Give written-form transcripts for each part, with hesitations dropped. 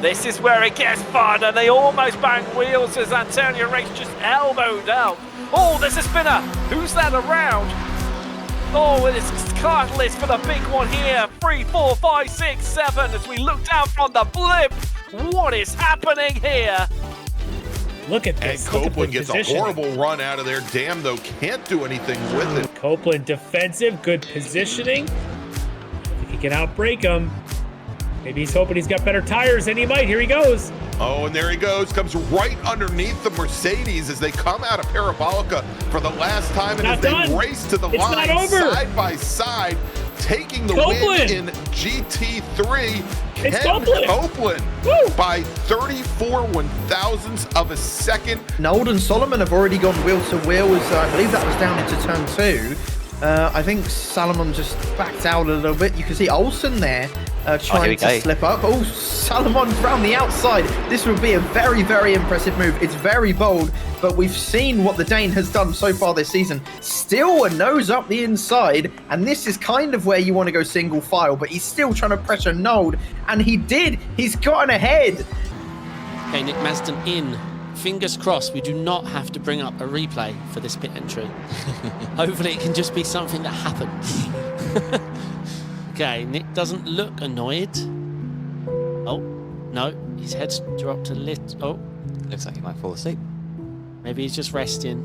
This is where it gets fun, and they almost bang wheels as Antonio Race just elbowed out. Oh, there's a spinner. Who's that around? Oh, it's Catalyst for the big one here. 3, 4, 5, 6, 7 as we look down from the blimp. What is happening here? Look at this. And Copeland gets a horrible run out of there. Damn, though, can't do anything with it. Copeland defensive, good positioning. If he can outbreak him. Maybe he's hoping he's got better tires than he might. Here he goes. Oh, and there he goes. Comes right underneath the Mercedes as they come out of Parabolica for the last time. And as they race to the line side by side, taking the win in GT3. It's Copeland by 34 one-thousandths of a second. Nold and Solomon have already gone wheel to wheel. I believe that was down into turn 2. I think Salomon just backed out a little bit. You can see Olsen there trying to slip up. Oh, Salomon from the outside. This would be a very, very impressive move. It's very bold, but we've seen what the Dane has done so far this season. Still a nose up the inside, and this is kind of where you want to go single file, but he's still trying to pressure Nold, and he did. He's gotten ahead. Okay, Nick Masden in. Fingers crossed we do not have to bring up a replay for this pit entry. Hopefully it can just be something that happens. Okay, Nick doesn't look annoyed. Oh, no, his head's dropped a little. Oh, looks like he might fall asleep. Maybe he's just resting.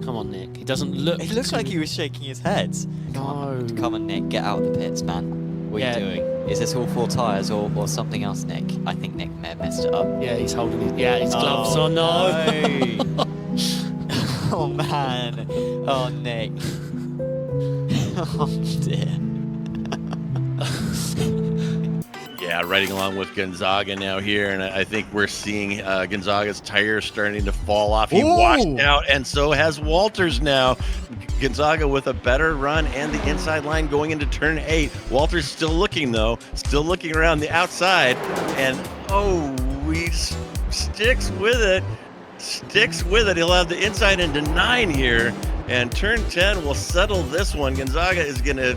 Come on, Nick. He doesn't look... It looks like he was shaking his head. No. Come on, Nick, get out of the pits, man. What are you doing? Is this all 4 tyres or something else, Nick? I think Nick may have messed it up. Yeah, he's holding it. Yeah, his gloves on. No. Oh, man. Oh, Nick. Oh, dear. Yeah, riding along with Gonzaga now here, and I think we're seeing Gonzaga's tires starting to fall off. He washed out, and so has Walters now. Gonzaga with a better run and the inside line going into turn 8. Walters still looking, though, still looking around the outside, and he sticks with it. He'll have the inside into 9 here, and turn 10 will settle this one. Gonzaga is going to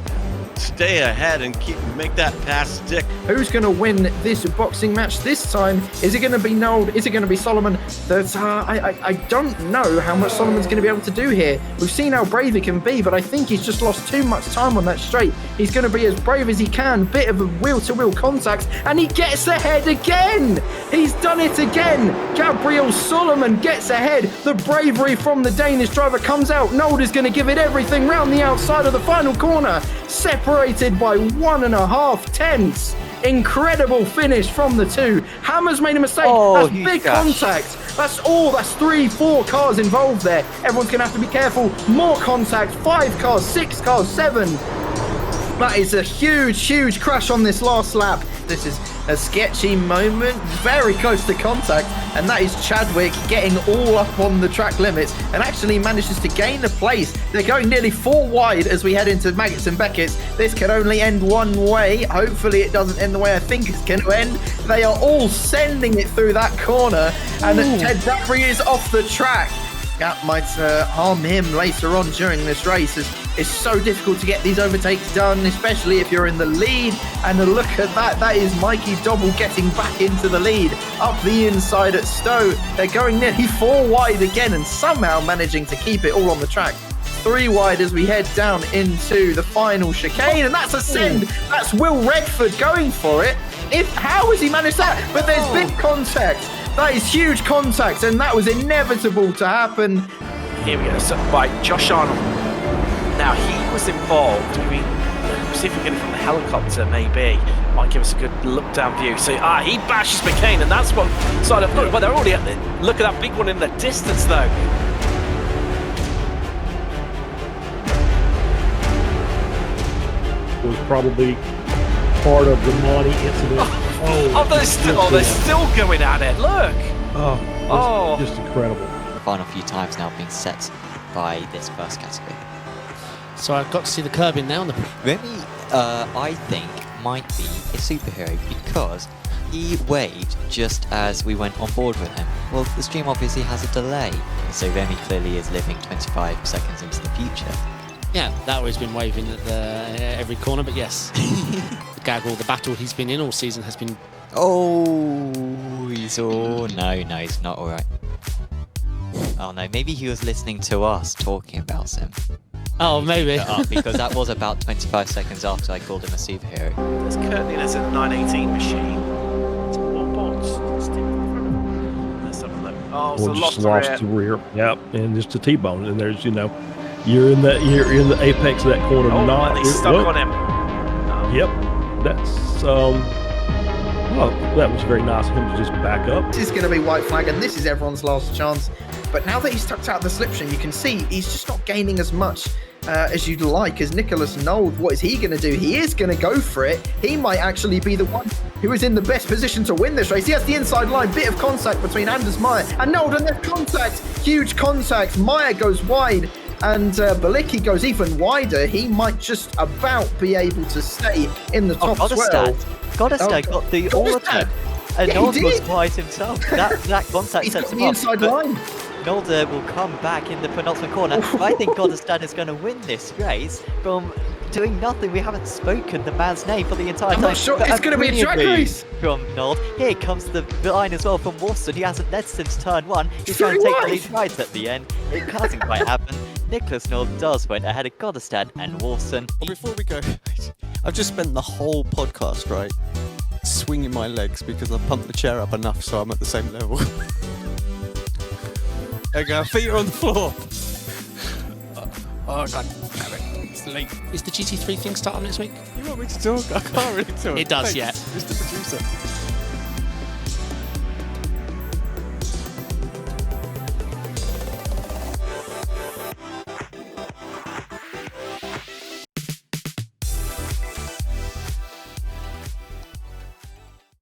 stay ahead and make that pass stick. Who's going to win this boxing match this time? Is it going to be Nold? Is it going to be Solomon? I don't know how much Solomon's going to be able to do here. We've seen how brave he can be, but I think he's just lost too much time on that straight. He's going to be as brave as he can. Bit of a wheel-to-wheel contact, and he gets ahead again. He's done it again. Gabriel Solomon gets ahead. The bravery from the Danish driver comes out. Nold is going to give it everything round the outside of the final corner. Separated by 1.5 tenths. Incredible finish from the two. Hammer's made a mistake. That's big contact. That's 3, 4 cars involved there. Everyone's going to have to be careful. More contact. 5 cars, 6 cars, 7. That is a huge, huge crash on this last lap. This is a sketchy moment, very close to contact, and that is Chadwick getting all up on the track limits and actually manages to gain the place. They're going nearly 4 wide as we head into Maggots and Beckett's. This can only end one way. Hopefully it doesn't end the way I think it's going to end. They are all sending it through that corner, and Ted Bradbury is off the track. That might harm him later on during this race. It's so difficult to get these overtakes done, especially if you're in the lead. And look at that. That is Mikey Dobble getting back into the lead. Up the inside at Stowe. They're going nearly 4 wide again and somehow managing to keep it all on the track. 3 wide as we head down into the final chicane. And that's a send. That's Will Redford going for it. How has he managed that? But there's big contact. That is huge contact, and that was inevitable to happen. Here we go. So, right, Josh Arnold. Now, he was involved. See if we can get it from the helicopter, maybe. Might give us a good look-down view. So, he bashes McCain, and that's what side of look. But they're already at the, look at that big one in the distance, though. Was probably part of the Monty incident. They're still going at it. Look. Just incredible. The final few times now being set by this first category. So I've got to see the curbing now. Remy, I think, might be a superhero because he waved just as we went on board with him. Well, the stream obviously has a delay, so Remy clearly is living 25 seconds into the future. Yeah, that always been waving at every corner, but yes. The gaggle, the battle he's been in all season has been Oh, he's all... No, he's not all right. Oh no, maybe he was listening to us talking about Sim. Oh, maybe. Because that was about 25 seconds after I called him a superhero. There's Courtney, there's a 918 machine. It's more bots. Let's have a look. Oh, so Just lost the rear. Yep, and just a T-bone, and there's you're in the apex of that corner. Oh, not and he's stuck on him. Yep, that's well, that was very nice of him to just back up. This is going to be white flag, and this is everyone's last chance. But now that he's tucked out the slipstream, you can see he's just not gaining as much as you'd like. As Nicholas Nold, what is he going to do? He is going to go for it. He might actually be the one who is in the best position to win this race. He has the inside line, bit of contact between Anders Meyer and Nold, and there's contact, huge contact. Meyer goes wide, and Balicki goes even wider. He might just about be able to stay in the top 12. Goddestad got the all-attack. And Nold was wide himself. That contact He's sets got him the up. inside line. Nold will come back in the penultimate corner. I think Goddestad is going to win this race from doing nothing. We haven't spoken the man's name for the entire time. I'm not sure. It's going to be a track race. From Nold. Here comes the line as well from Watson. He hasn't led since turn 1. He's trying to take the lead right at the end. It hasn't quite happened. Nicholas Nold does went ahead of Goddestad and Watson. Before we go, I've just spent the whole podcast, right, swinging my legs because I pumped the chair up enough so I'm at the same level. Okay, feet are on the floor. Oh god, damn it. It's late. Is the GT3 thing starting next week? You want me to talk? I can't really talk. It does, Thanks, yeah. Mr. Producer.